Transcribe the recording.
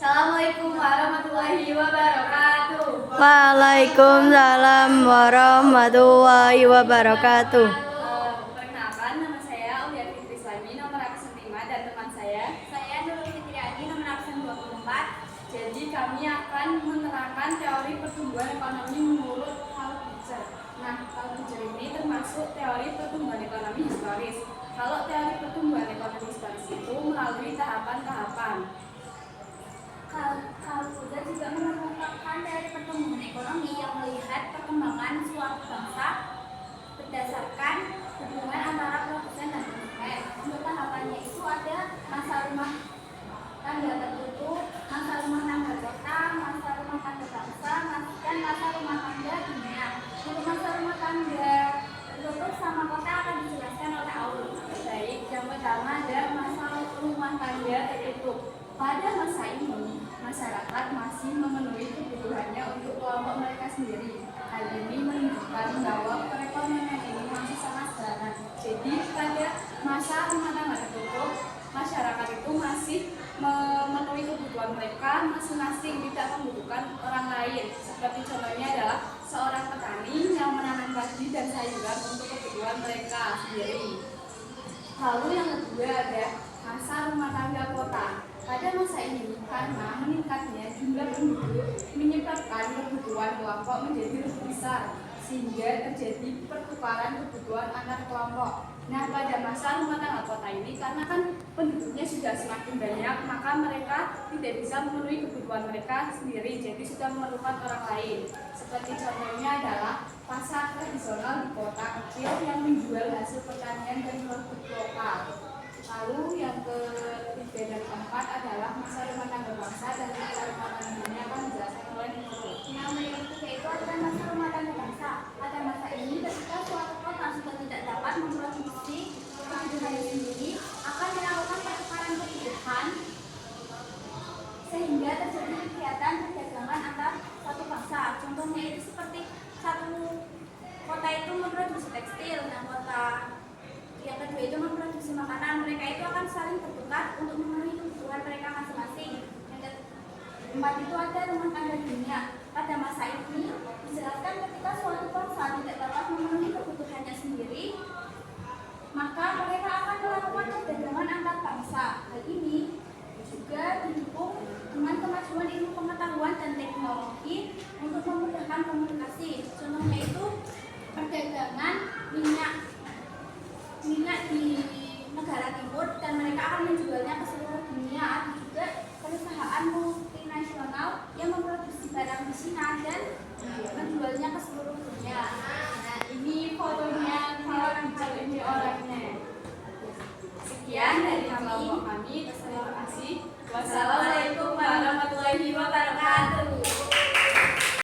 Assalamualaikum warahmatullahi wabarakatuh. Waalaikumsalam warahmatullahi wabarakatuh. Perkenalkan, nama saya Aulia Fitri Islami, nomor absen 5, dan teman saya Nurul Fitriani, nomor absen 24. Jadi kami akan menerangkan teori pertumbuhan ekonomi menurut Althusser. Nah, Althusser ini termasuk teori pertumbuhan ekonomi historis. Kalau teori pertumbuhan ekonomi historis itu melalui tahapan-tahapan. Althusser juga mengemukakan teori pertumbuhan ekonomi yang melihat perkembangan suatu bangsa berdasarkan hubungan antara produsen dan konsumen. Untuk tahapannya itu ada masa rumah tangga tertutup, masa rumah tangga kota, masa rumah tangga bangsa, dan masa rumah tangga dunia. Untuk masa rumah tangga tertutup sama kota akan dijelaskan oleh Aul. Baik, yang pertama ada masa rumah tangga tertutup. Pada masa ini, masyarakat masih memenuhi kebutuhannya untuk kelompok mereka sendiri. Hal ini menunjukkan bahwa perekonomian ini masih sangat sederhana. Jadi pada masa rumah tangga tertutup, masyarakat itu masih memenuhi kebutuhan mereka masing-masing, tidak membutuhkan orang lain. Seperti contohnya adalah seorang petani yang menanam padi dan sayuran untuk kebutuhan mereka sendiri. Lalu yang kedua ada masa rumah tangga kota. Pada masa ini, karena meningkatnya jumlah penduduk menyebabkan kebutuhan kelompok menjadi lebih besar, sehingga terjadi pertukaran kebutuhan antar kelompok. Nah, pada masa rumah tangga kota ini, karena kan penduduknya sudah semakin banyak, maka mereka tidak bisa memenuhi kebutuhan mereka sendiri, jadi sudah memerlukan orang lain. Seperti contohnya adalah pasar tradisional di kota kecil yang menjual hasil pertanian dan produk lokal. Lalu yang ketiga dan keempat adalah masa rumah tangga bangsa dan masa rumah tangga dunia akan dijelaskan oleh Nurul. Yang ketiga itu adalah masa rumah tangga bangsa. Pada masa ini, ketika suatu kota sudah tidak dapat memproduksi kebutuhannya sendiri, akan dilakukan pertukaran kebutuhan sehingga terjadi kegiatan perdagangan antar satu bangsa. Contohnya itu seperti satu kota itu memproduksi tekstil, dan kota yang kedua itu memproduksi makanan. Mereka itu akan saling bertukar untuk memenuhi kebutuhan mereka masing-masing. Yang keempat itu ada rumah tangga dunia. Pada masa ini dijelaskan ketika suatu bangsa tidak dapat memenuhi kebutuhannya sendiri, maka mereka akan melakukan perdagangan antar bangsa. Hal ini juga didukung dengan kemajuan ilmu pengetahuan dan teknologi untuk memudahkan komunikasi. Contohnya itu perdagangan minyak di negara timur, dan mereka akan menjualnya ke seluruh dunia. Ada juga perusahaan multinasional yang memproduksi barang di Cina dan menjualnya ke seluruh dunia. Nah, ini fotonya, kalau ini orangnya. Sekian dari kelompok kami.